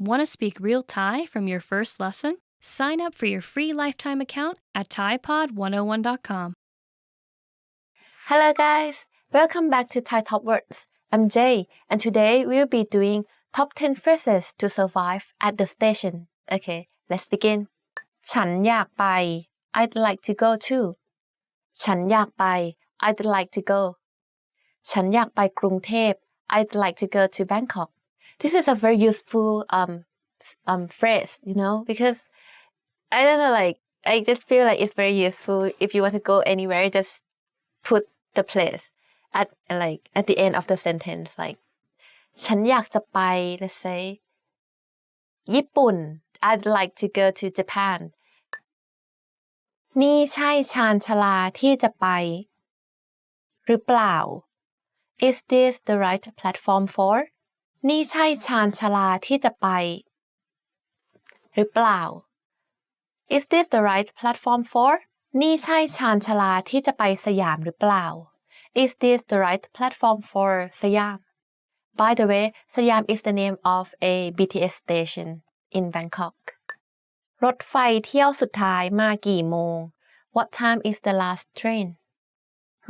Want to speak real Thai from your first lesson? Sign up for your free lifetime account at ThaiPod101.com. Hello guys, welcome back to Thai Top Words. I'm Jay, and today we'll be doing top 10 phrases to survive at the station. Okay, let's begin. ฉันอยากไป I'd like to go too. ฉันอยากไป I'd like to go. ฉันอยากไปกรุงเทพ I'd like to go to Bangkok. This is a very useful phrase, because I don't know, I just feel like it's very useful if you want to go anywhere, just put the place at the end of the sentence, like ฉันอยากจะไป let's say ญี่ปุ่น I'd like to go to Japan. นี่ใช่ชานชาลาที่จะไปหรือเปล่า Is this the right platform for นี่ใช่ชานชาลาที่จะไปหรือเปล่า Is this the right platform for นี่ใช่ชานชาลาที่จะไปสยามหรือเปล่า Is this the right platform for Siam? By the way, Siam is the name of a BTS station in Bangkok. รถไฟเที่ยวสุดท้ายมากี่โมง What time is the last train?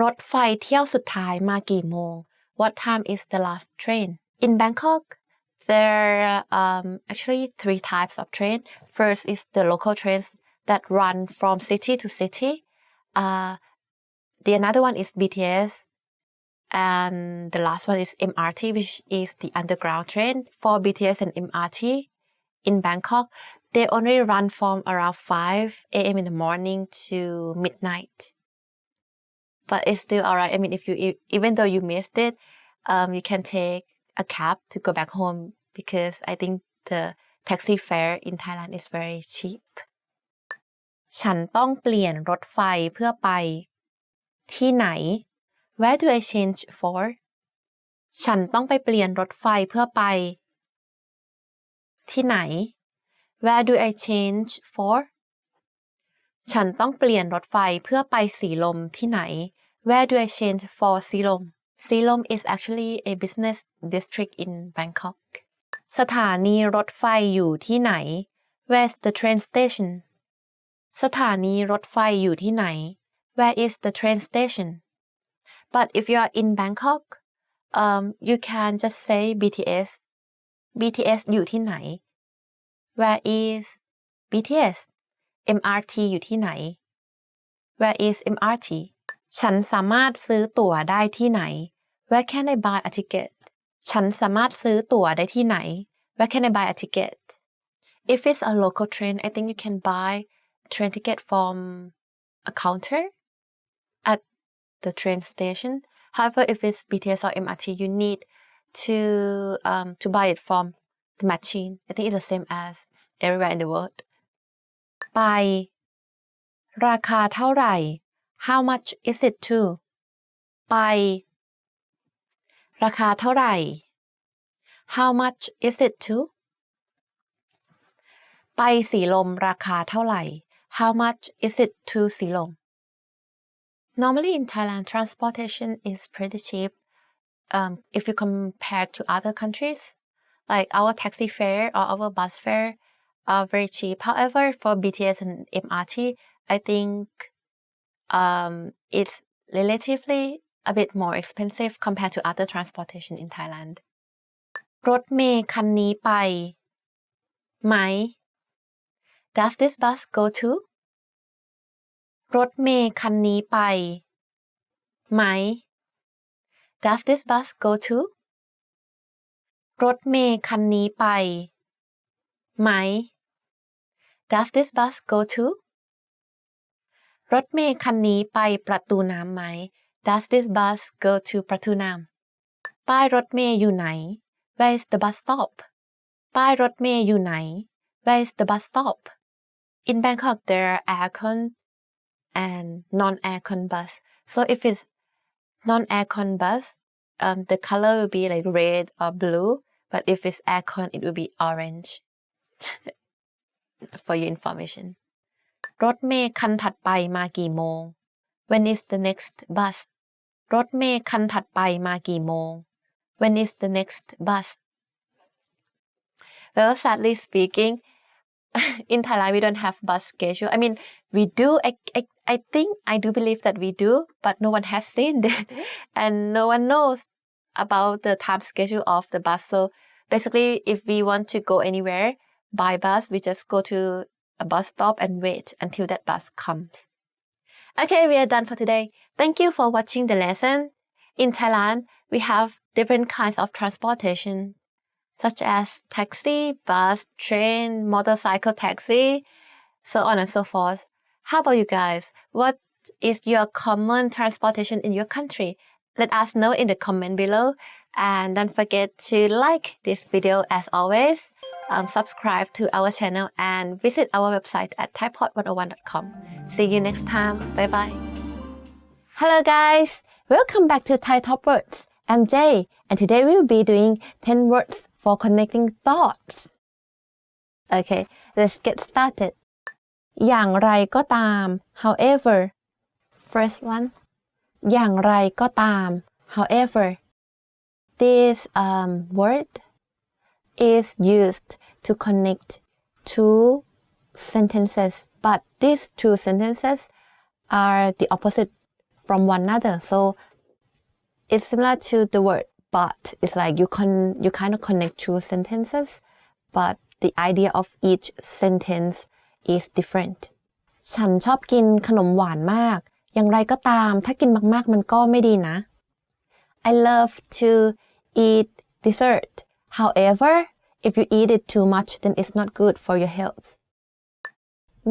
รถไฟเที่ยวสุดท้ายมากี่โมง What time is the last train? In Bangkok, there are actually 3 types of train. First is the local trains that run from city to city. The another one is BTS. And the last one is MRT, which is the underground train. For BTS and MRT in Bangkok, they only run from around 5 a.m. in the morning to midnight. But it's still alright. I mean, even though you missed it, you can take a cab to go back home because I think the taxi fare in Thailand is very cheap. ฉันต้องเปลี่ยนรถไฟเพื่อไปที่ไหน Where do I change for? ฉันต้องไปเปลี่ยนรถไฟเพื่อไปที่ไหน Where do I change for? ฉันต้องเปลี่ยนรถไฟเพื่อไปสีลมที่ไหน Where do I change for สีลม สีลม is actually a business district in Bangkok. สถานีรถไฟอยู่ที่ไหน Where's the train station? สถานีรถไฟอยู่ที่ไหน Where is the train station? But if you are in Bangkok, you can just say BTS. BTS อยู่ที่ไหน Where is BTS? MRT อยู่ที่ไหน Where is MRT? ฉันสามารถซื้อตั๋วได้ที่ไหน Where can I buy a ticket? ฉันสามารถซื้อตั๋วได้ที่ไหน Where can I buy a ticket? If it's a local train, I think you can buy train ticket from a counter at the train station. However, if it's BTS or MRT, you need to buy it from the machine. I think it's the same as everywhere in the world. ไปราคาเท่าไหร่ How much is it to? ไปราคาเท่าไหร่ How much is it to? ไปสีลมราคาเท่าไหร่ How much is it to สีลม Normally in Thailand, transportation is pretty cheap if you compare to other countries. Like our taxi fare or our bus fare are very cheap. However, for BTS and MRT, I think it's relatively a bit more expensive compared to other transportation in Thailand. รถเมล์คันนี้ไปไหม Does this bus go to? รถเมล์คันนี้ไปไหม Does this bus go to? รถเมล์คันนี้ไปไหม Does this bus go to? รถเมล์คันนี้ไปประตูน้ำไหม Does this bus go to ประตูน้ำป้ายรถเมล์อยู่ไหน Where is the bus stop? ป้ายรถเมล์อยู่ไหน Where is the bus stop? In Bangkok, there are aircon and non-aircon bus. So if it's non-aircon bus, the color will be like red or blue. But if it's aircon, it will be orange. For your information. รถเมล์คันถัดไปมากี่โมง When is the next bus? รถเมล์คันถัดไปมากี่โมง When is the next bus? Well, sadly speaking, in Thailand we don't have bus schedule. I mean, we do. I think I do believe that we do, but no one has seen it, and no one knows about the time schedule of the bus. So basically, if we want to go anywhere by bus, we just go to a bus stop and wait until that bus comes. Okay, we are done for today. Thank you for watching the lesson. In Thailand, we have different kinds of transportation, such as taxi, bus, train, motorcycle taxi, so on and so forth. How about you guys? What is your common transportation in your country? Let us know in the comment below. And don't forget to like this video as always. Subscribe to our channel and visit our website at thaipod101.com. See you next time. Bye bye. Hello guys! Welcome back to Thai Top Words. I'm Jay, and today we will be doing 10 words for connecting thoughts. Okay, let's get started. อย่างไรก็ตาม however. First one. อย่างไรก็ตาม however. This word is used to connect two sentences, but these two sentences are the opposite from one another. So it's similar to the word but. It's like you kind of connect two sentences, but the idea of each sentence is different. ฉันชอบกินขนมหวานมากอย่างไรก็ตามถ้ากินมากๆมันก็ไม่ดีนะ I love to eat dessert. However, if you eat it too much, then it's not good for your health.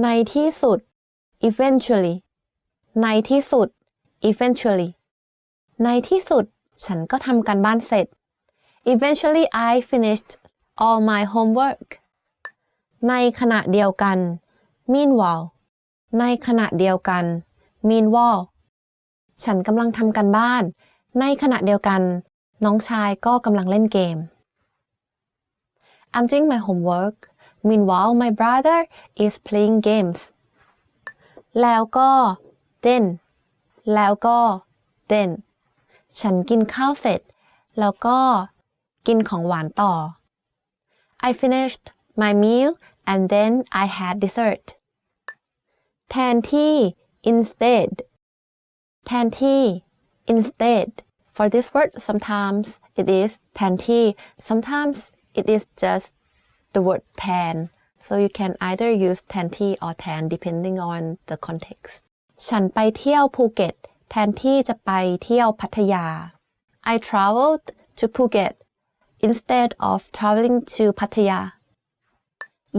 ในที่สุด eventually. ในที่สุด eventually. ในที่สุดฉันก็ทำการบ้านเสร็จ Eventually, I finished all my homework. ในขณะเดียวกัน meanwhile. ในขณะเดียวกัน meanwhile. ฉันกำลังทำการบ้านในขณะเดียวกันน้องชายก็กำลังเล่นเกม I'm doing my homework. Meanwhile, my brother is playing games. แล้วก็ then. แล้วก็ then. ฉันกินข้าวเสร็จแล้วก็กินของหวานต่อ I finished my meal and then I had dessert. แทนที่ instead. แทนที่ instead. For this word, sometimes it is แทนที่ sometimes it is just the word แทน so you can either use แทนที่ or แทน depending on the context. ฉันไปเที่ยวภูเก็ตแทนที่จะไปเที่ยวพัทยา I traveled to Phuket instead of traveling to Pattaya.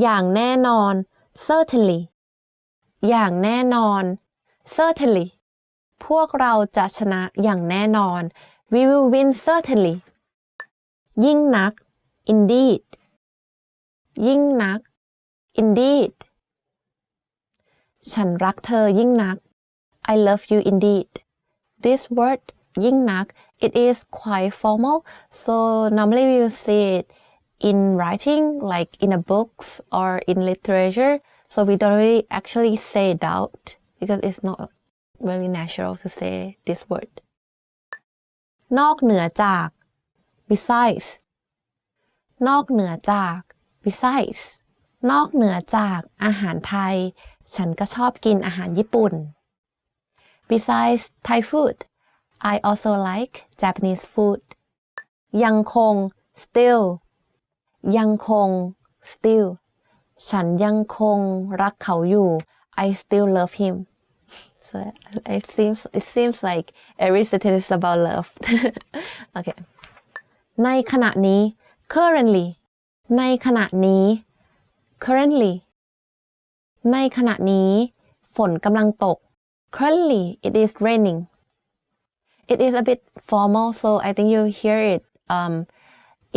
อย่างแน่นอน certainly. อย่างแน่นอน certainly. พวกเราจะชนะอย่างแน่นอน We will win certainly. ยิ่งนัก indeed. ยิ่งนัก indeed. ฉันรักเธอยิ่งนัก I love you indeed. This word ยิ่งนัก it is quite formal, so normally we will say it in writing, like in a books or in literature. So we don't really actually say it out because it's not really natural to say this word. นอกเหนือจาก besides. นอกเหนือจาก besides. นอกเหนือจากอาหารไทยฉันก็ชอบกินอาหารญี่ปุ่น Besides Thai food, I also like Japanese food. ยังคง still. ยังคง still. ฉันยังคงรักเขาอยู่ I still love him. So it seems like every sentence is about love. Okay. ในขณะนี้ currently. ในขณะนี้ currently. ในขณะนี้ฝนกำลังตก Currently it is raining. It is a bit formal, so I think you hear it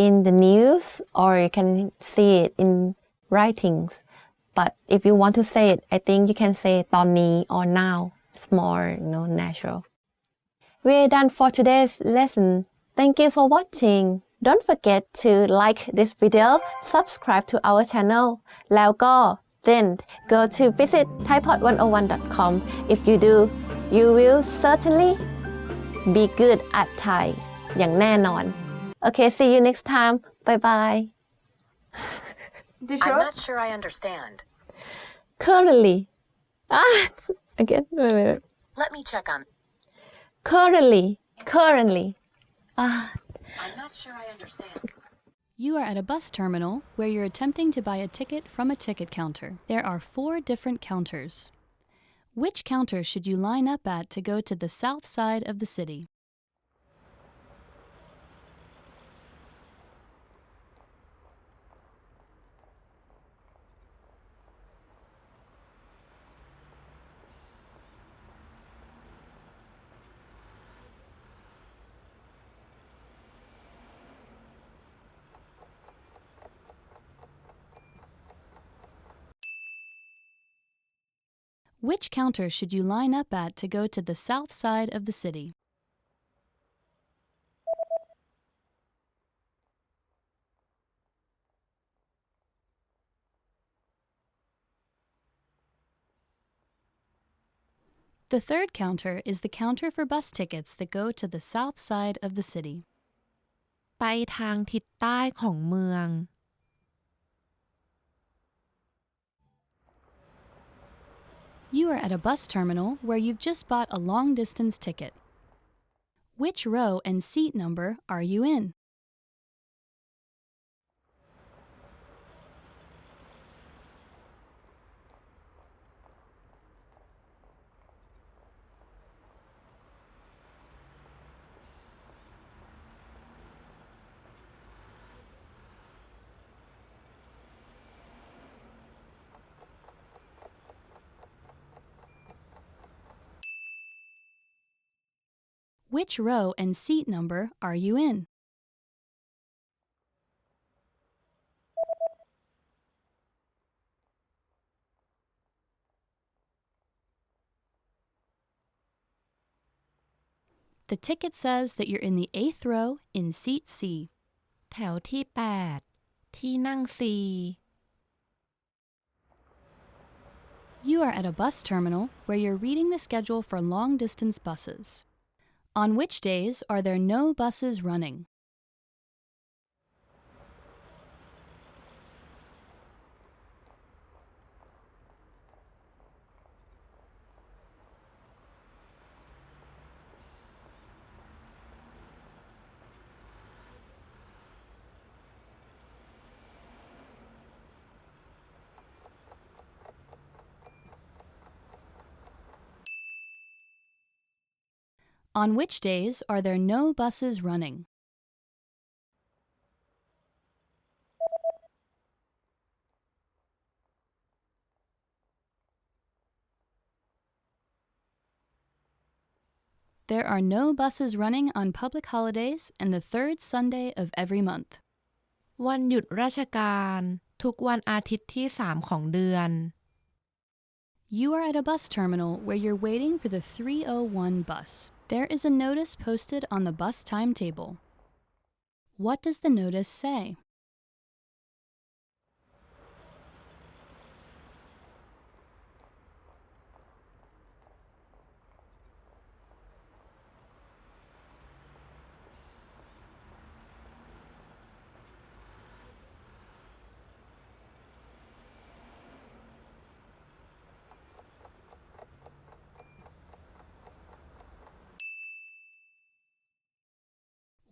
in the news or you can see it in writings. But if you want to say it, I think you can say ตอนนี้ or now. It's more, natural. We're done for today's lesson. Thank you for watching. Don't forget to like this video, subscribe to our channel, แล้วก็ then go to visit thaipod101.com. If you do, you will certainly be good at Thai อย่างแน่นอน Okay, see you next time. Bye bye. I'm not sure I understand. currently again wait. Let me check on. currently I'm not sure I understand. You are at a bus terminal where you're attempting to buy a ticket from a ticket counter. There are 4 different counters. Which counter should you line up at to go to the south side of the city? Which counter should you line up at to go to the south side of the city? The third counter is the counter for bus tickets that go to the south side of the city. ไปทางทิศใต้ของเมือง You are at a bus terminal where you've just bought a long-distance ticket. Which row and seat number are you in? Which row and seat number are you in? The ticket says that you're in the 8th row in seat C. แถวที่ 8 ที่นั่ง C. You are at a bus terminal where you're reading the schedule for long-distance buses. On which days are there no buses running? On which days are there no buses running? There are no buses running on public holidays and the 3rd Sunday of every month. วันหยุดราชการทุกวันอาทิตย์ที่ 3 ของเดือน You are at a bus terminal where you're waiting for the 3:01 bus. There is a notice posted on the bus timetable. What does the notice say?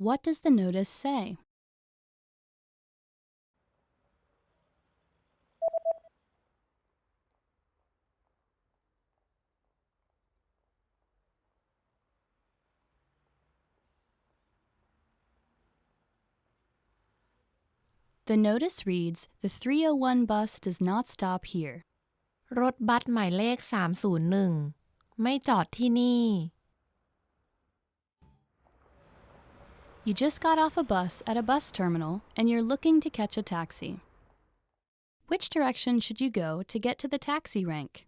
What does the notice say? The notice reads, "The 3:01 bus does not stop here." รถบัสหมายเลข 301 ไม่จอดที่นี่ You just got off a bus at a bus terminal and you're looking to catch a taxi. Which direction should you go to get to the taxi rank?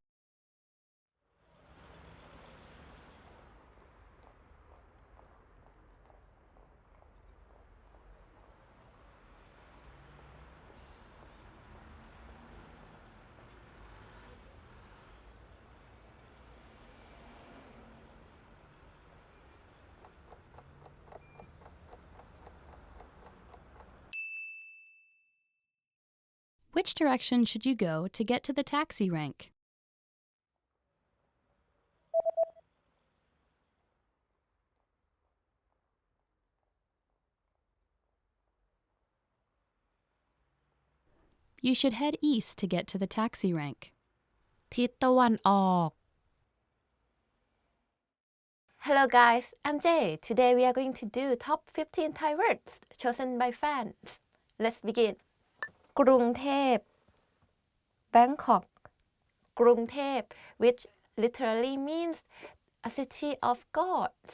Which direction should you go to get to the taxi rank? You should head east to get to the taxi rank. ทิศตะวันออก Hello guys, I'm Jay. Today we are going to do top 15 Thai words chosen by fans. Let's begin. กรุงเทพ Bangkok กรุงเทพ which literally means a city of gods.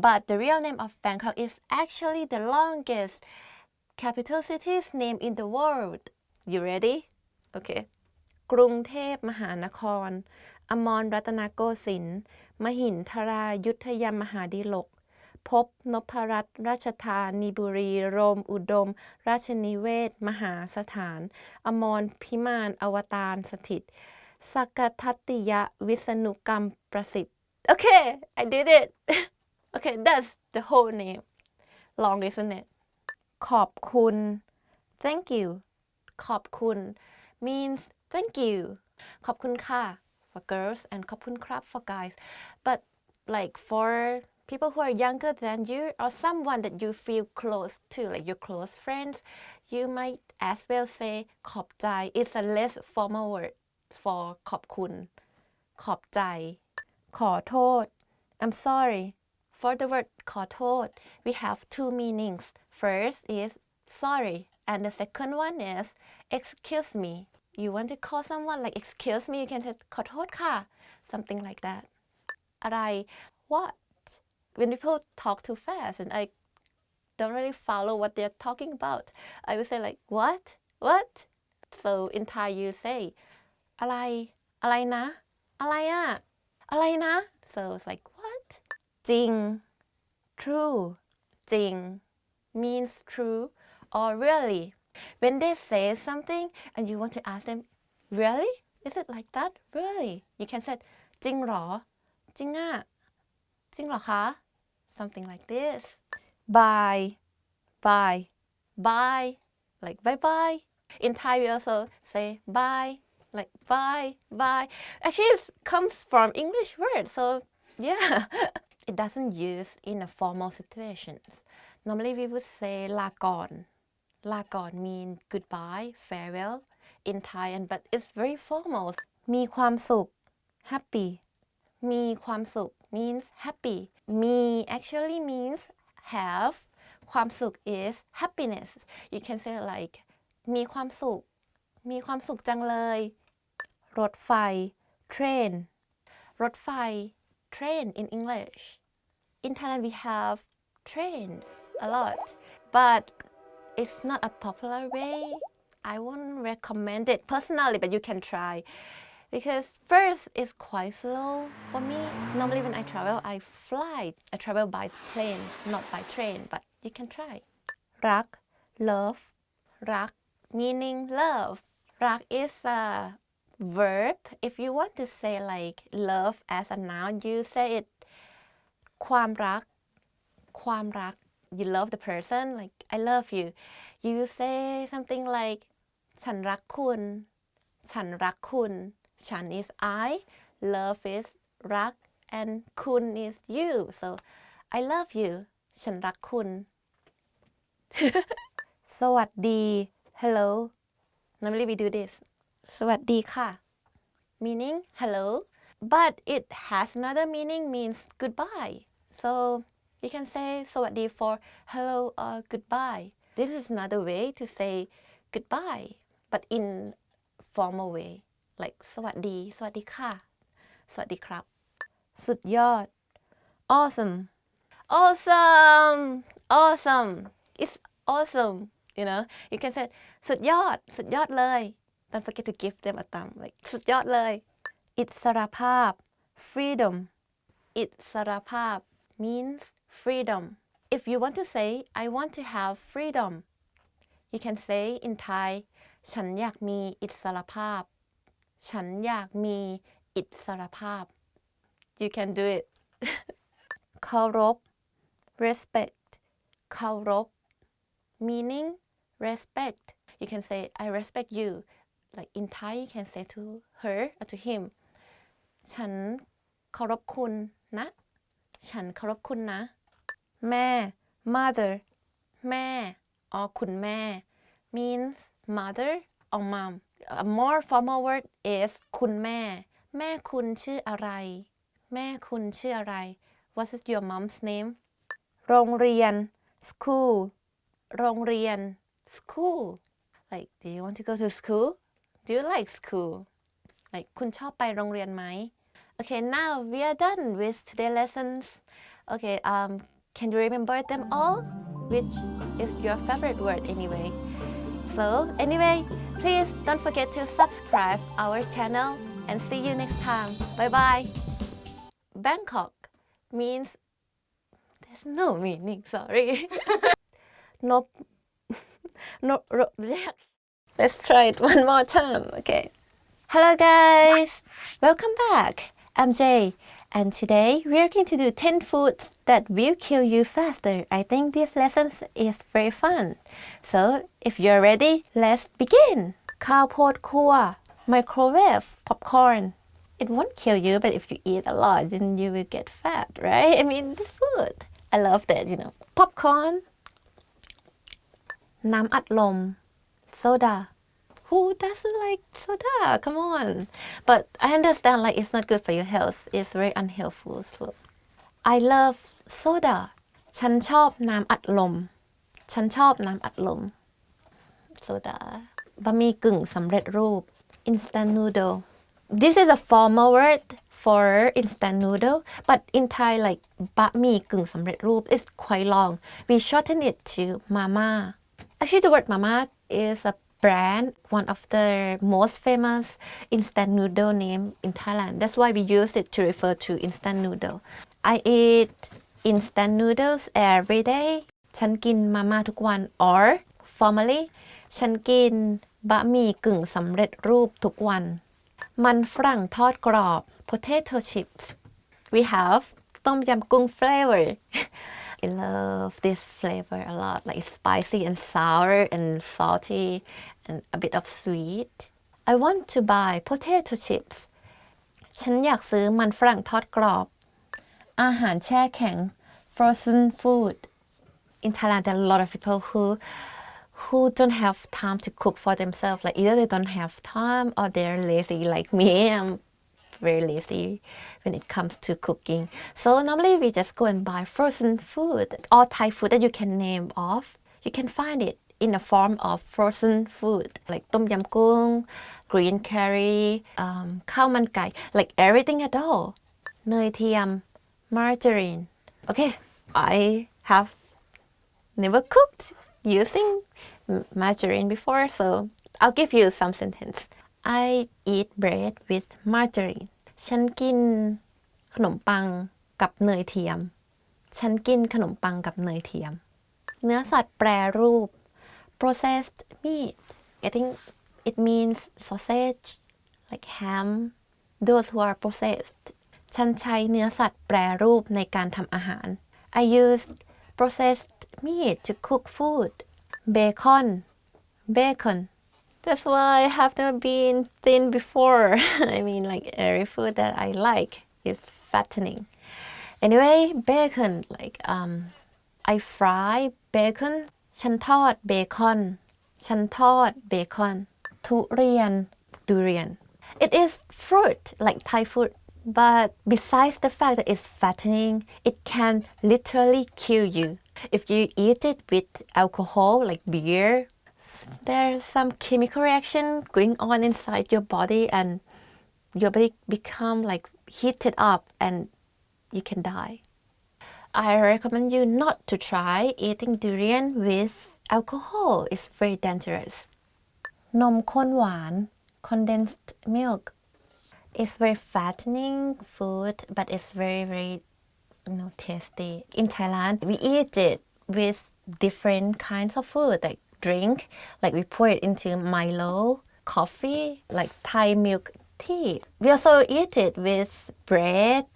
But the real name of Bangkok is actually the longest capital city's name in the world. You ready? Okay. กรุงเทพมหานคร อมรรัตนโกสินทร์ มหินทรายุทธยมหาดิลก ภพนพรัตน์ราชธานีบุรี โรมอุดม ราชนิเวศน์มหาสถาน อมรพิมานอวตารสถิต สักกทัตติยวิษณุกรรมประสิทธิ์ Okay, I did it. Okay, that's the whole name. Long, isn't it? ขอบคุณ Thank you. ขอบคุณ means thank you. ขอบคุณค่ะ for girls and ขอบคุณครับ for guys. But like for people who are younger than you or someone that you feel close to, like your close friends, you might as well say ขอบใจ It's a less formal word for ขอบคุณ ขอบใจ ขอโทษ I'm sorry. For the word ขอโทษ we have two meanings. First is sorry and the second one is excuse me. You want to call someone like excuse me, you can say ขอโทษค่ะ something like that. อะไร what? When people talk too fast and I don't really follow what they're talking about, I would say like what? What? So in Thai you say อะไร อะไรนะ อะไรอะ อะไรนะ so it's like what? จริง true จริง means true or really. When they say something and you want to ask them really? Is it like that? Really? You can say จริงหรอ จริงอะจริงหรอคะ something like this. Bye. Bye. Bye. Like bye bye. In Thai we also say bye. Like bye. Bye. Actually it comes from English word. So yeah. It doesn't use in a formal situations. Normally we would say ลาก่อน ลาก่อน mean goodbye, farewell in Thai, but it's very formal. มีความสุข happy. มีความสุข means happy. มี actually means have. ความสุข is happiness. You can say like มีความสุข มีความสุขจังเลย รถไฟ train. รถไฟ train in English. In Thailand we have trains a lot, but it's not a popular way. I wouldn't recommend it personally, but you can try. Because first, it's quite slow for me. Normally when I travel, I fly. I travel by plane, not by train, but you can try. รัก love รัก meaning love. รัก is a verb. If you want to say like love as a noun, you say it ความรัก ความรัก you love the person, like I love you. You say something like ฉันรักคุณ ฉันรักคุณ ฉัน is I, love is รัก and คุณ is you. So I love you. ฉันรักคุณ สวัสดี hello. Normally we do this. สวัสดีค่ะ meaning hello. But it has another meaning, means goodbye. So you can say สวัสดี for hello or goodbye. This is another way to say goodbye, but in formal way, like สวัสดี สวัสดีค่ะ สวัสดีครับ สุดยอด awesome. Awesome. Awesome. It's awesome. You know, you can say สุดยอด สุดยอดเลย Don't forget to give them a thumb, like สุดยอดเลย อิสรภาพ freedom. อิสรภาพ means freedom. If you want to say I want to have freedom, you can say in Thai ฉันอยากมีอิสรภาพ ฉันอยากมีอิสรภาพ You can do it. เคารพ respect เคารพ meaning respect. You can say I respect you like in Thai you can say to her or to him ฉันเคารพคุณนะ ฉันเคารพคุณนะ แม่ mother แม่ or คุณแม่ means mother or mom. A more formal word is คุณแม่ แม่คุณชื่ออะไร แม่คุณชื่ออะไร What is your mom's name โรงเรียน school โรงเรียน school like do you want to go to school do you like school like คุณชอบไปโรงเรียนไหม Okay, now we are done with today's lessons. Okay, can you remember them all? Which is your favorite word anyway? So anyway, please don't forget to subscribe our channel and see you next time. Bye bye. Bangkok means there's no meaning. Sorry. No. No. Let's try it one more time. Okay. Hello guys. Welcome back. I'm Jay, and today we're going to do 10 foods that will kill you faster. I think this lesson is very fun. So if you're ready, let's begin. ข้าวโพดคั่ว microwave popcorn. It won't kill you, but if you eat a lot, then you will get fat, right? I mean, this food. I love that, you know. Popcorn. น้ำอัดลม soda.Who doesn't like soda? Come on. But I understand like it's not good for your health. It's very unhealthful. So I love soda. ฉันชอบน้ำอัดลม ฉันชอบน้ำอัดลม soda บะหมี่กึ่งสำเร็จรูป instant noodle. This is a formal word for instant noodle, but in Thai like บะหมี่กึ่งสำเร็จรูป is quite long. We shorten it to mama. Actually, the word mama is a brand, one of the most famous instant noodle name in Thailand. That's why we use it to refer to instant noodle. I eat instant noodles every day. ฉันกินมาม่าทุกวัน or formally ฉันกินบะหมี่กึ่งสำเร็จรูปทุกวัน มันฝรั่งทอดกรอบ potato chips. We have ต้มยำกุ้ง flavor. I love this flavor a lot, like spicy and sour and salty and a bit of sweet. I want to buy potato chips. ฉันอยากซื้อมันฝรั่งทอดกรอบ อาหารแช่แข็ง frozen food. In Thailand, there are a lot of people who don't have time to cook for themselves. Like either they don't have time or they're lazy like me. I'm very lazy when it comes to cooking. So normally we just go and buy frozen food. All Thai food that you can name off, you can find it in the form of frozen food. Like tom yam goong, green curry, ข้าวมันไก่ like everything at all. เนยเทียม margarine. Okay, I have never cooked using margarine before, so I'll give you some sentence. I eat bread with margarine. ฉันกินขนมปังกับเนยเทียม ฉันกินขนมปังกับเนยเทียม เนื้อสัตว์แปรรูป processed meat. I think it means sausage, like ham, those who are processed. ฉันใช้เนื้อสัตว์แปรรูปในการทำอาหาร I used processed meat to cook food. Bacon.That's why I have never been thin before. I mean, like every food that I like is fattening. Anyway, bacon, like I fry bacon. ฉันทอดเบคอน ฉันทอดเบคอน ทุเรียน durian. It is fruit, like Thai food. But besides the fact that it's fattening, it can literally kill you. If you eat it with alcohol, like beer,there's some chemical reaction going on inside your body and your body become like heated up and you can die. I recommend you not to try eating durian with alcohol. It's very dangerous. นมข้นหวาน condensed milk. It's very fattening food, but it's very tasty. In Thailand, we eat it with different kinds of food, like drink, like we pour it into Milo, coffee, like Thai milk tea. We also eat it with bread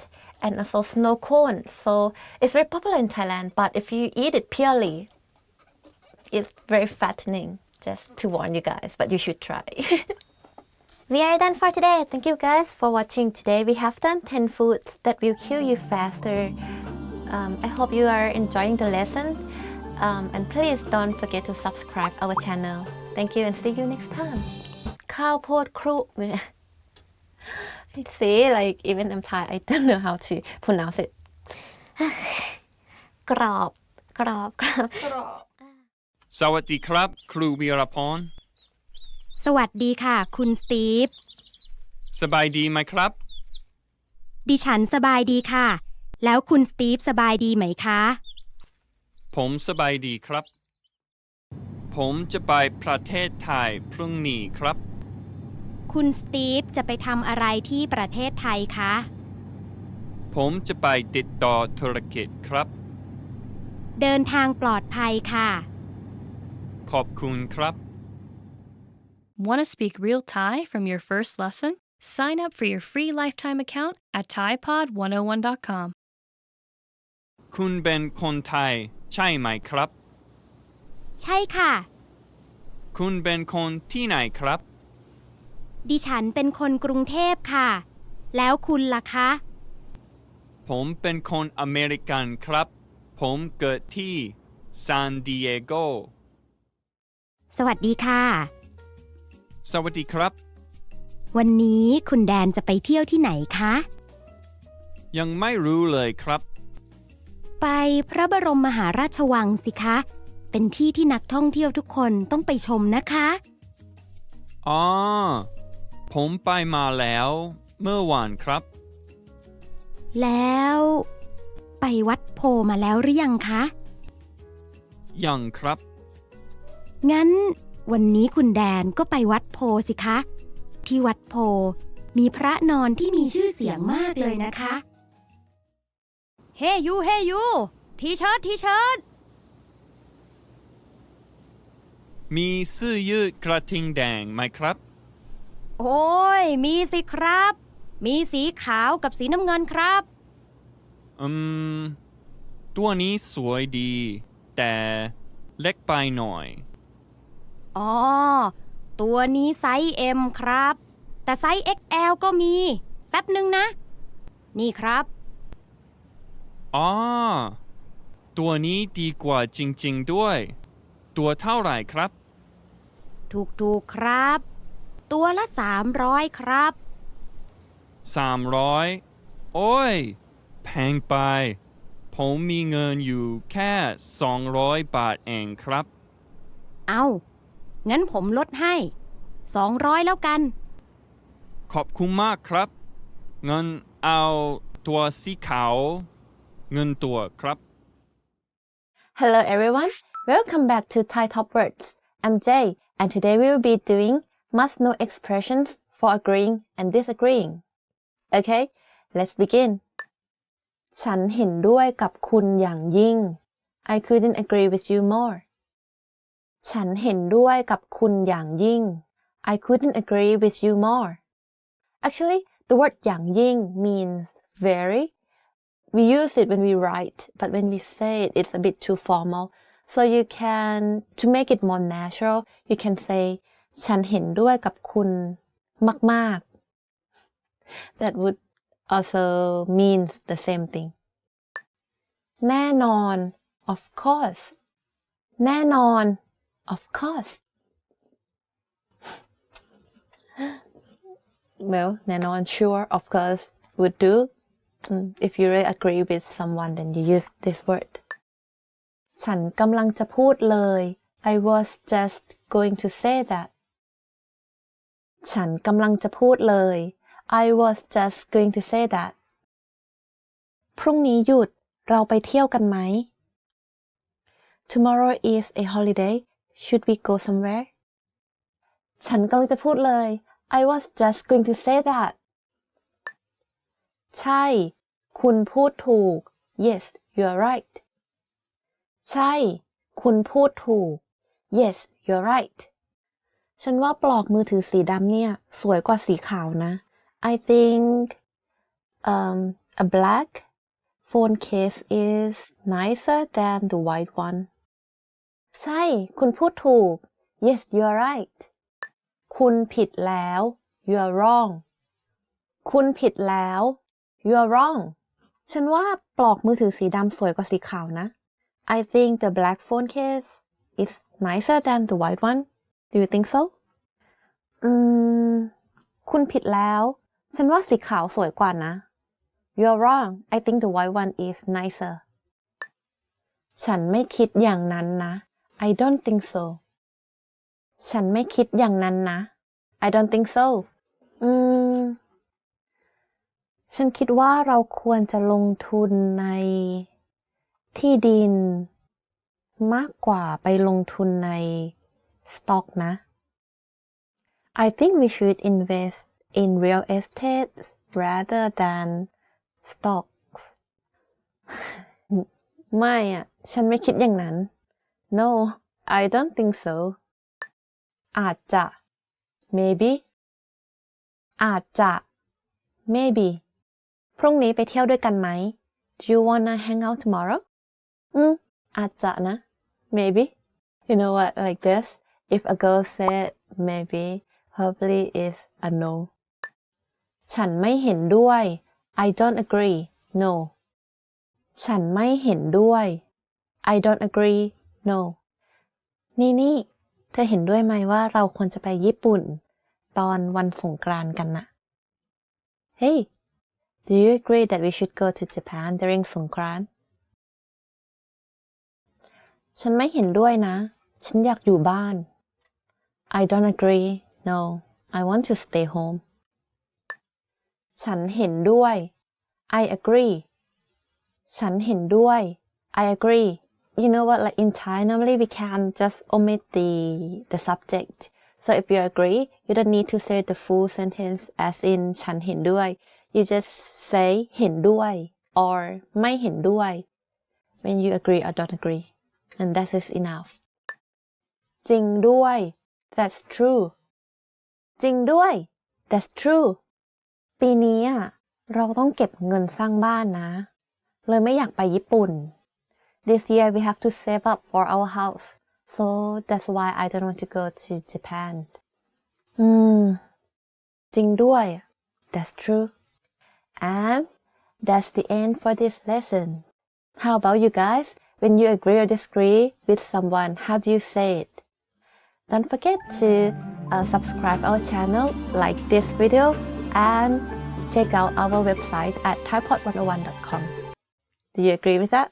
and also snow cone. So it's very popular in Thailand, but if you eat it purely, it's very fattening. Just to warn you guys, but you should try. We are done for today. Thank you guys for watching. Today we have done 10 foods that will kill you faster. I hope you are enjoying the lesson. And please don't forget to subscribe our channel. Thank you and see you next time. ข้าวโพดครุSee, like even I'm Thai, I don't know how to pronounce it. กรอบ สวัสดีครับครูวีรพรสวัสดีค่ะคุณสตีฟสบายดีไหมครับดิฉันสบายดีค่ะแล้วคุณสตีฟสบายดีไหมคะผมสบายดีครับผมจะไปประเทศไทยพรุ่งนี้ครับคุณสตีฟจะไปทำอะไรที่ประเทศไทยคะผมจะไปติดต่อธุรกิจครับเดินทางปลอดภัยค่ะขอบคุณครับ Want to speak real Thai from your first lesson? Sign up for your free lifetime account at ThaiPod101.com. คุณเป็นคนไทยใช่ไหมครับใช่ค่ะคุณเป็นคนที่ไหนครับดิฉันเป็นคนกรุงเทพค่ะแล้วคุณล่ะคะผมเป็นคนอเมริกันครับผมเกิดที่ซานดิเอโกสวัสดีค่ะสวัสดีครับวันนี้คุณแดนจะไปเที่ยวที่ไหนคะยังไม่รู้เลยครับไปพระบรมมหาราชวังสิคะเป็นที่ที่นักท่องเที่ยวทุกคนต้องไปชมนะคะอ๋อผมไปมาแล้วเมื่อวานครับแล้วไปวัดโพมาแล้วหรือยังคะยังครับงั้นวันนี้คุณแดนก็ไปวัดโพสิคะที่วัดโพมีพระนอนที่มีชื่อเสียงมากเลยนะคะเฮ้ยูทีเชิร์ตมีเสื้อยืดกระทิงแดงไหมครับโอ้ยมีสิครับมีสีขาวกับสีน้ำเงินครับตัวนี้สวยดีแต่เล็กไปหน่อยอ๋อตัวนี้ไซส์ M ครับแต่ไซส์ XL ก็มีแป๊บนึงนะนี่ครับอ๋อตัวนี้ดีกว่าจริงๆด้วยตัวเท่าไหร่ครับถูกครับตัวละ300ครับ300โอ้ยแพงไปผมมีเงินอยู่แค่200 บาทเองครับเอางั้นผมลดให้200แล้วกันขอบคุณมากครับเงินเอาตัวสีขาวเงินตัวครับ Hello everyone, welcome back to Thai Top Words. I'm Jay, and today we will be doing must-know expressions for agreeing and disagreeing. Okay, let's begin. ฉันเห็นด้วยกับคุณอย่างยิ่ง I couldn't agree with you more. ฉันเห็นด้วยกับคุณอย่างยิ่ง I couldn't agree with you more. Actually, the word อย่างยิ่ง means very.We use it when we write, but when we say it, it's a bit too formal. So you can, to make it more natural, you can say ฉันเห็นด้วยกับคุณมากๆ That would also means the same thing. แน่นอน of course. แน่นอน of course. Well, แน่นอน sure, of course would do.If you really agree with someone, then you use this word. ฉันกำลังจะพูดเลย I was just going to say that. ฉันกำลังจะพูดเลย I was just going to say that. พรุ่งนี้หยุดเราไปเที่ยวกันไหม Tomorrow is a holiday. Should we go somewhere? ฉันกำลังจะพูดเลย I was just going to say that.ใช่คุณพูดถูก Yes, you're right. ใช่คุณพูดถูก Yes, you're right. ฉันว่าปลอกมือถือสีดำเนี่ยสวยกว่าสีขาวนะ I think a black phone case is nicer than the white one. ใช่คุณพูดถูก Yes, you're right. คุณผิดแล้ว You are wrong คุณผิดแล้ว You are wrong ฉันว่าปลอกมือถือสีดำสวยกว่าสีขาวนะ I think the black phone case is nicer than the white one Do you think so คุณผิดแล้ว ฉันว่าสีขาวสวยกว่านะ You are wrong I think the white one is nicer ฉันไม่คิดอย่างนั้นนะ I don't think so ฉันไม่คิดอย่างนั้นนะ I don't think so ฉันคิดว่าเราควรจะลงทุนในที่ดินมากกว่าไปลงทุนในสต็อกนะ I think we should invest in real estate rather than stocks ไม่อ่ะ ฉันไม่คิดอย่างนั้น No I don't think so อาจจะ maybe อาจจะ maybe พรุ่งนี้ไปเที่ยวด้วยกันไหม Do you wanna hang out tomorrow อาจจะนะ maybe You know what like this if a girl said maybe probably is a no ฉันไม่เห็นด้วย I don't agree no ฉันไม่เห็นด้วย I don't agree no นี่เธอเห็นด้วยไหมว่าเราควรจะไปญี่ปุ่นตอนวันสงกรานต์กันนะ Hey do you agree that we should go to Japan during สงกรานต์ฉันไม่เห็นด้วยนะ ฉันอยากอยู่บ้าน I don't agree no I want to stay home ฉันเห็นด้วย I agree ฉันเห็นด้วย I agree You know what like in Thai normally we can just omit the subject so if you agree you don't need to say the full sentence as in ฉันเห็นด้วย you just say เห็นด้วย or ไม่เห็นด้วย when you agree or don't agree and that is enough จริงด้วย that's true จริงด้วย that's true ปีนี้เราต้องเก็บเงินสร้างบ้านนะเลยไม่อยากไปญี่ปุ่น This year we have to save up for our house so that's why I don't want to go to Japan จริงด้วย that's true and that's the end for this lesson how about you guys when you agree or disagree with someone how do you say it don't forget to subscribe our channel like this video and check out our website at thaipod101.com do you agree with that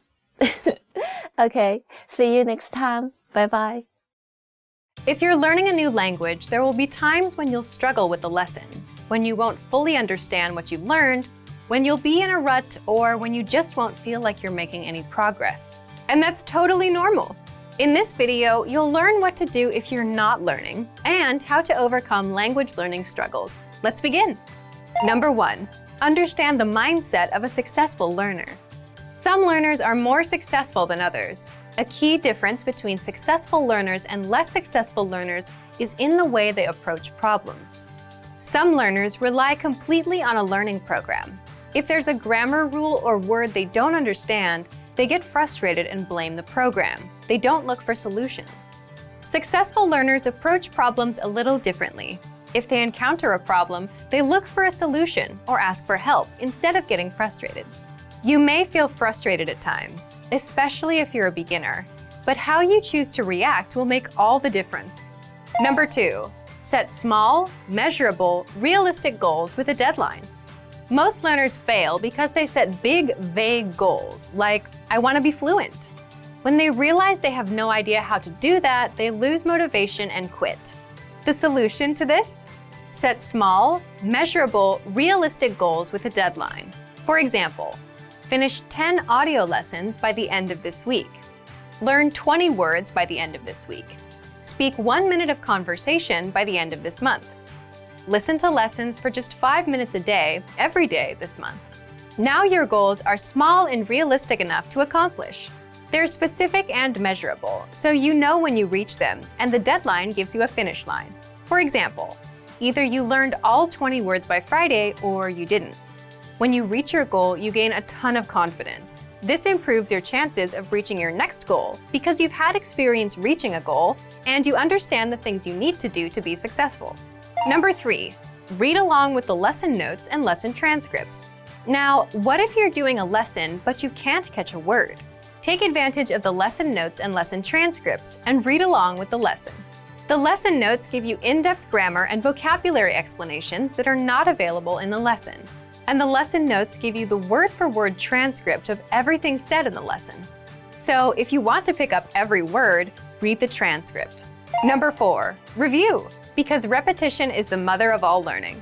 okay see you next time bye bye If you're learning a new language, there will be times when you'll struggle with the lesson, when you won't fully understand what you've learned, when you'll be in a rut, or when you just won't feel like you're making any progress. And that's totally normal. In this video, you'll learn what to do if you're not learning and how to overcome language learning struggles. Let's begin. Number 1. Understand the mindset of a successful learner. Some learners are more successful than others. A key difference between successful learners and less successful learners is in the way they approach problems. Some learners rely completely on a learning program. If there's a grammar rule or word they don't understand, they get frustrated and blame the program. They don't look for solutions. Successful learners approach problems a little differently. If they encounter a problem, they look for a solution or ask for help instead of getting frustrated. You may feel frustrated at times, especially if you're a beginner, but how you choose to react will make all the difference. Number 2, set small, measurable, realistic goals with a deadline. Most learners fail because they set big, vague goals, like, I want to be fluent. When they realize they have no idea how to do that, they lose motivation and quit. The solution to this? Set small, measurable, realistic goals with a deadline. For example, finish 10 audio lessons by the end of this week. Learn 20 words by the end of this week. Speak 1 minute of conversation by the end of this month. Listen to lessons for just 5 minutes a day, every day this month. Now your goals are small and realistic enough to accomplish. They're specific and measurable, so you know when you reach them, and the deadline gives you a finish line. For example, either you learned all 20 words by Friday or you didn't. When you reach your goal, you gain a ton of confidence. This improves your chances of reaching your next goal because you've had experience reaching a goal and you understand the things you need to do to be successful. Number 3, read along with the lesson notes and lesson transcripts. Now, what if you're doing a lesson but you can't catch a word? Take advantage of the lesson notes and lesson transcripts and read along with the lesson. The lesson notes give you in-depth grammar and vocabulary explanations that are not available in the lesson. And the lesson notes give you the word-for-word transcript of everything said in the lesson. So if you want to pick up every word, read the transcript. Number 4, review, because repetition is the mother of all learning.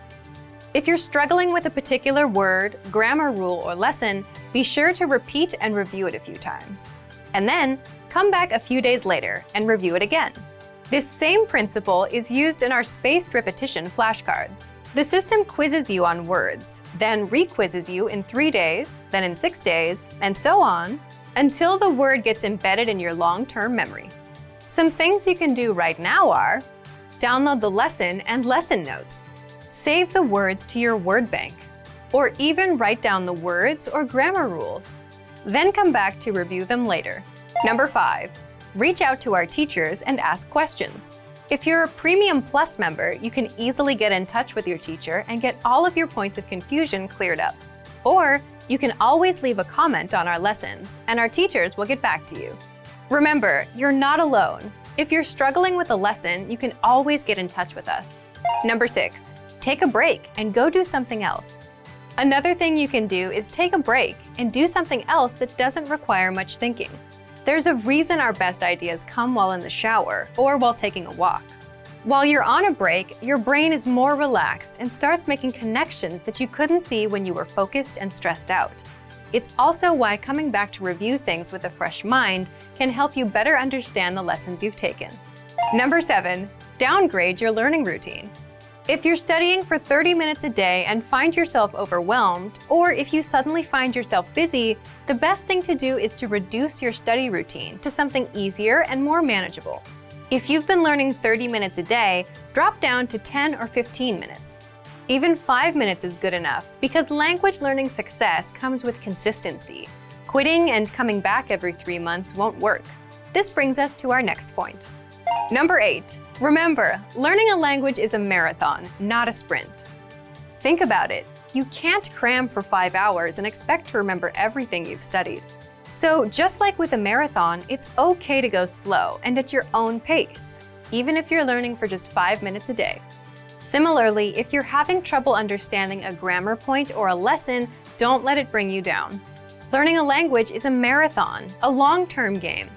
If you're struggling with a particular word, grammar rule, or lesson, be sure to repeat and review it a few times. And then, come back a few days later and review it again. This same principle is used in our spaced repetition flashcards. The system quizzes you on words, then re-quizzes you in 3 days, then in 6 days, and so on, until the word gets embedded in your long-term memory. Some things you can do right now are download the lesson and lesson notes, save the words to your word bank, or even write down the words or grammar rules. Then come back to review them later. Number 5, reach out to our teachers and ask questions. If you're a Premium Plus member, you can easily get in touch with your teacher and get all of your points of confusion cleared up. Or you can always leave a comment on our lessons, and our teachers will get back to you. Remember, you're not alone. If you're struggling with a lesson, you can always get in touch with us. Number 6, take a break and go do something else. Another thing you can do is take a break and do something else that doesn't require much thinking. There's a reason our best ideas come while in the shower or while taking a walk. While you're on a break, your brain is more relaxed and starts making connections that you couldn't see when you were focused and stressed out. It's also why coming back to review things with a fresh mind can help you better understand the lessons you've taken. Number 7, downgrade your learning routine. If you're studying for 30 minutes a day and find yourself overwhelmed, or if you suddenly find yourself busy, the best thing to do is to reduce your study routine to something easier and more manageable. If you've been learning 30 minutes a day, drop down to 10 or 15 minutes. Even 5 minutes is good enough because language learning success comes with consistency. Quitting and coming back every 3 months won't work. This brings us to our next point. Number 8, remember, learning a language is a marathon, not a sprint. Think about it. You can't cram for 5 hours and expect to remember everything you've studied. So just like with a marathon, it's okay to go slow and at your own pace, even if you're learning for just 5 minutes a day. Similarly, if you're having trouble understanding a grammar point or a lesson, don't let it bring you down. Learning a language is a marathon, a long-term game.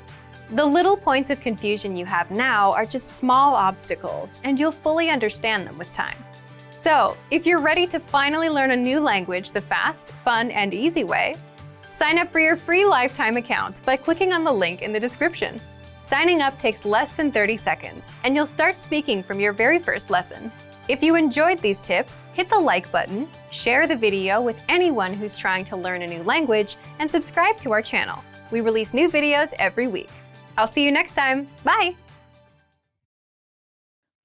The little points of confusion you have now are just small obstacles, and you'll fully understand them with time. So, if you're ready to finally learn a new language the fast, fun, and easy way, sign up for your free lifetime account by clicking on the link in the description. Signing up takes less than 30 seconds, and you'll start speaking from your very first lesson. If you enjoyed these tips, hit the like button, share the video with anyone who's trying to learn a new language, and subscribe to our channel. We release new videos every week. I'll see you next time. Bye!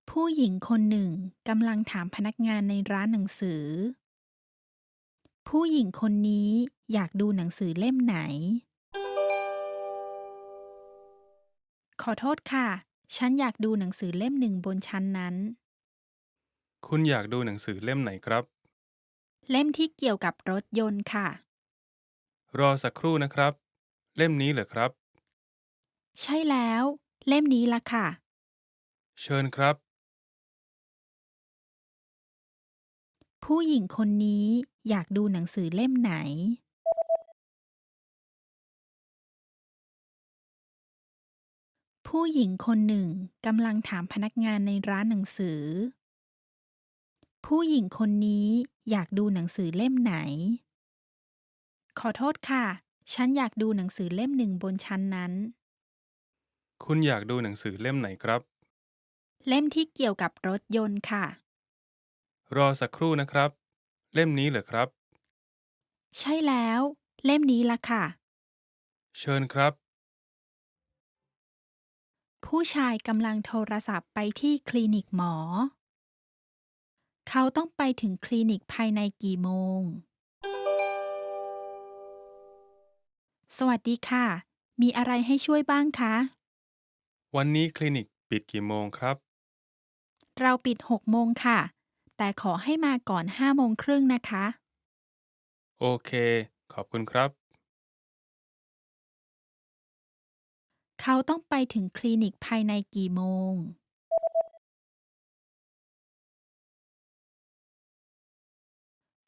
ผู้หญิงคนหนึ่งกำลังถามพนักงานในร้านหนังสือ ผู้หญิงคนนี้อยากดูหนังสือเล่มไหน ขอโทษค่ะ ฉันอยากดูหนังสือเล่มหนึ่งบนชั้นนั้น คุณอยากดูหนังสือเล่มไหนครับ เล่มที่เกี่ยวกับรถยนต์ค่ะ รอสักครู่นะครับ เล่มนี้เหรอครับ ใช่แล้ว เล่มนี้ล่ะค่ะ เชิญครับ ผู้หญิงคนนี้อยากดูหนังสือเล่มไหน ผู้หญิงคนหนึ่งกำลังถามพนักงานในร้านหนังสือ ผู้หญิงคนนี้อยากดูหนังสือเล่มไหน ขอโทษค่ะ ฉันอยากดูหนังสือเล่มหนึ่งบนชั้นนั้น คุณอยากดูหนังสือเล่มไหนครับ เล่มที่เกี่ยวกับรถยนต์ค่ะ รอสักครู่นะครับ เล่มนี้เหรอครับ ใช่แล้ว เล่มนี้ล่ะค่ะ เชิญครับ ผู้ชายกำลังโทรศัพท์ไปที่คลินิกหมอ เขาต้องไปถึงคลินิกภายในกี่โมง สวัสดีค่ะ มีอะไรให้ช่วยบ้างคะ วันนี้คลินิกปิดกี่โมงครับ เราปิด6 โมงค่ะ แต่ขอให้มาก่อน5:30นะคะ โอเค ขอบคุณครับ เขาต้องไปถึงคลินิกภายในกี่โมง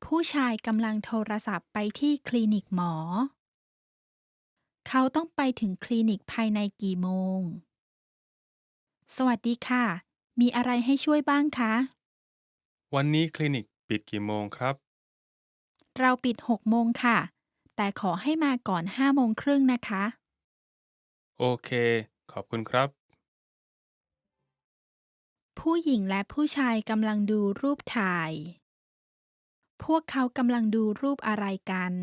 ผู้ชายกำลังโทรศัพท์ไปที่คลินิกหมอ เขาต้องไปถึงคลินิกภายในกี่โมง สวัสดีค่ะ มีอะไรให้ช่วยบ้างคะ วันนี้คลินิกปิดกี่โมงครับ เราปิด6 โมงค่ะ แต่ขอให้มาก่อน5:30นะคะ โอเค ขอบคุณครับ ผู้หญิงและผู้ชายกำลังดูรูปถ่าย พวกเขากำลังดูรูปอะไรกัน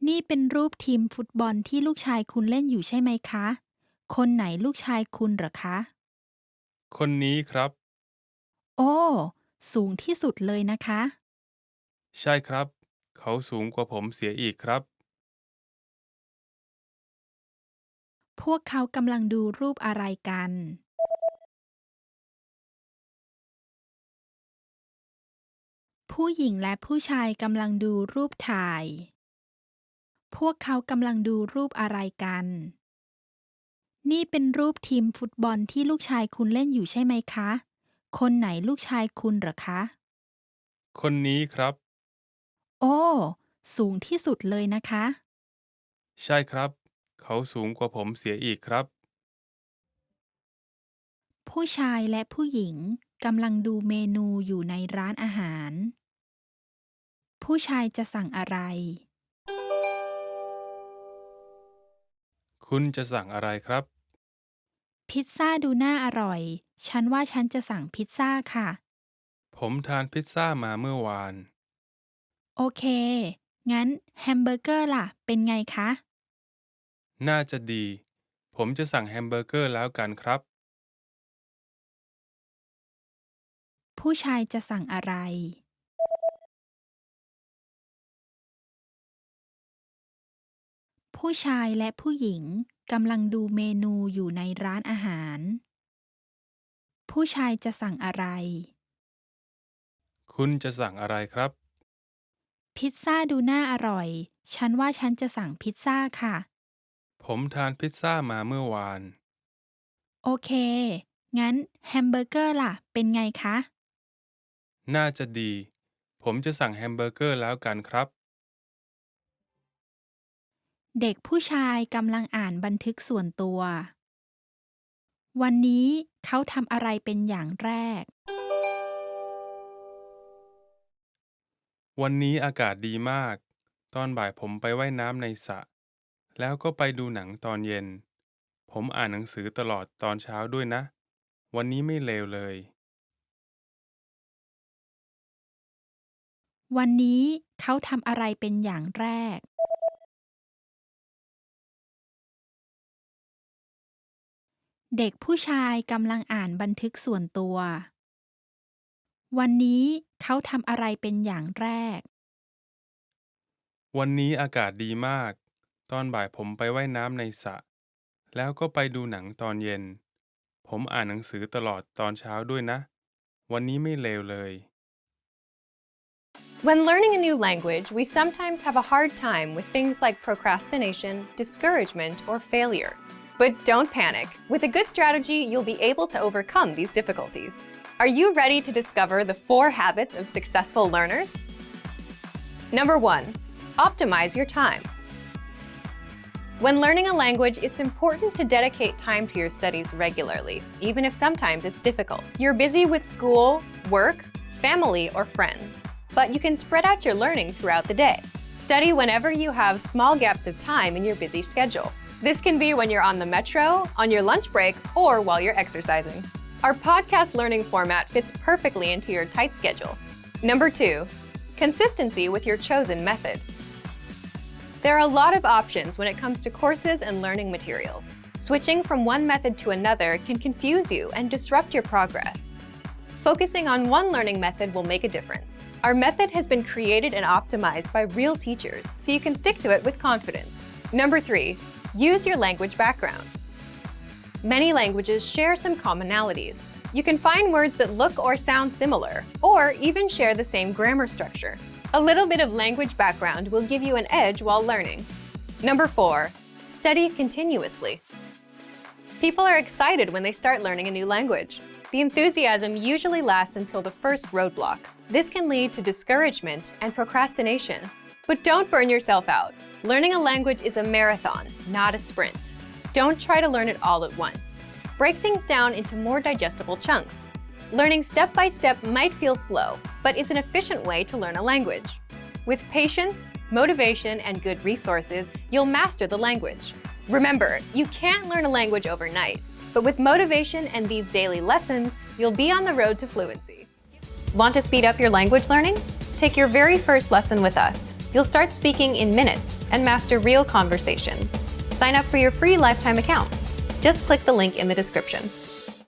นี่เป็นรูปทีมฟุตบอลที่ลูกชายคุณเล่นอยู่ใช่ไหมคะ คนไหนลูกชายคุณเหรอคะ คนนี้ครับ โอ้ สูงที่สุดเลยนะคะ ใช่ครับ เขาสูงกว่าผมเสียอีกครับ พวกเขากำลังดูรูปอะไรกัน ผู้หญิงและผู้ชายกำลังดูรูปถ่าย พวกเขากำลังดูรูปอะไรกัน นี่เป็นรูปทีมฟุตบอลที่ลูกชายคุณเล่นอยู่ใช่ไหมคะ คนไหนลูกชายคุณเหรอคะ คนนี้ครับ โอ้ สูงที่สุดเลยนะคะ ใช่ครับ เขาสูงกว่าผมเสียอีกครับ ผู้ชายและผู้หญิงกำลังดูเมนูอยู่ในร้านอาหาร ผู้ชายจะสั่งอะไร คุณจะสั่งอะไรครับ พิซซ่าดูน่าอร่อย ฉันว่าฉันจะสั่งพิซซ่าค่ะ ผมทานพิซซ่ามาเมื่อวาน โอเค งั้นแฮมเบอร์เกอร์ล่ะ เป็นไงคะ น่าจะดี ผมจะสั่งแฮมเบอร์เกอร์แล้วกันครับ ผู้ชายจะสั่งอะไร ผู้ชายและผู้หญิงกำลังดูเมนูอยู่ในร้านอาหาร ผู้ชายจะสั่งอะไร คุณจะสั่งอะไรครับ พิซซ่าดูน่าอร่อย ฉันว่าฉันจะสั่งพิซซ่าค่ะ ผมทานพิซซ่ามาเมื่อวาน โอเค งั้นแฮมเบอร์เกอร์ล่ะ เป็นไงคะ น่าจะดี ผมจะสั่งแฮมเบอร์เกอร์แล้วกันครับ เด็กผู้ชายกำลังอ่านบันทึกส่วนตัว วันนี้เขาทำอะไรเป็นอย่างแรก วันนี้อากาศดีมาก ตอนบ่ายผมไปว่ายน้ำในสระ แล้วก็ไปดูหนังตอนเย็น ผมอ่านหนังสือตลอดตอนเช้าด้วยนะ วันนี้ไม่เลวเลย วันนี้เขาทำอะไรเป็นอย่างแรก เด็กผู้ชายกำลังอ่านบันทึกส่วนตัว วันนี้เขาทำอะไรเป็นอย่างแรก วันนี้อากาศดีมาก ตอนบ่ายผมไปว่ายน้ำในสระ แล้วก็ไปดูหนังตอนเย็น ผมอ่านหนังสือตลอดตอนเช้าด้วยนะ วันนี้ไม่เลวเลย When learning a new language, we sometimes have a hard time with things like procrastination, discouragement, or failure. But don't panic. With a good strategy, you'll be able to overcome these difficulties. Are you ready to discover the 4 habits of successful learners? Number 1. Optimize your time. When learning a language, it's important to dedicate time to your studies regularly, even if sometimes it's difficult. You're busy with school, work, family, or friends, but you can spread out your learning throughout the day. Study whenever you have small gaps of time in your busy schedule. This can be when you're on the metro, on your lunch break, or while you're exercising. Our podcast learning format fits perfectly into your tight schedule. Number 2. Consistency with your chosen method. There are a lot of options when it comes to courses and learning materials. Switching from one method to another can confuse you and disrupt your progress. Focusing on one learning method will make a difference. Our method has been created and optimized by real teachers, so you can stick to it with confidence. Number 3. Use your language background. Many languages share some commonalities. You can find words that look or sound similar, or even share the same grammar structure. A little bit of language background will give you an edge while learning. Number 4, study continuously. People are excited when they start learning a new language. The enthusiasm usually lasts until the first roadblock. This can lead to discouragement and procrastination. But don't burn yourself out. Learning a language is a marathon, not a sprint. Don't try to learn it all at once. Break things down into more digestible chunks. Learning step by step might feel slow, but it's an efficient way to learn a language. With patience, motivation, and good resources, you'll master the language. Remember, you can't learn a language overnight, but with motivation and these daily lessons, you'll be on the road to fluency. Want to speed up your language learning? Take your very first lesson with us. You'll start speaking in minutes and master real conversations. Sign up for your free lifetime account. Just click the link in the description.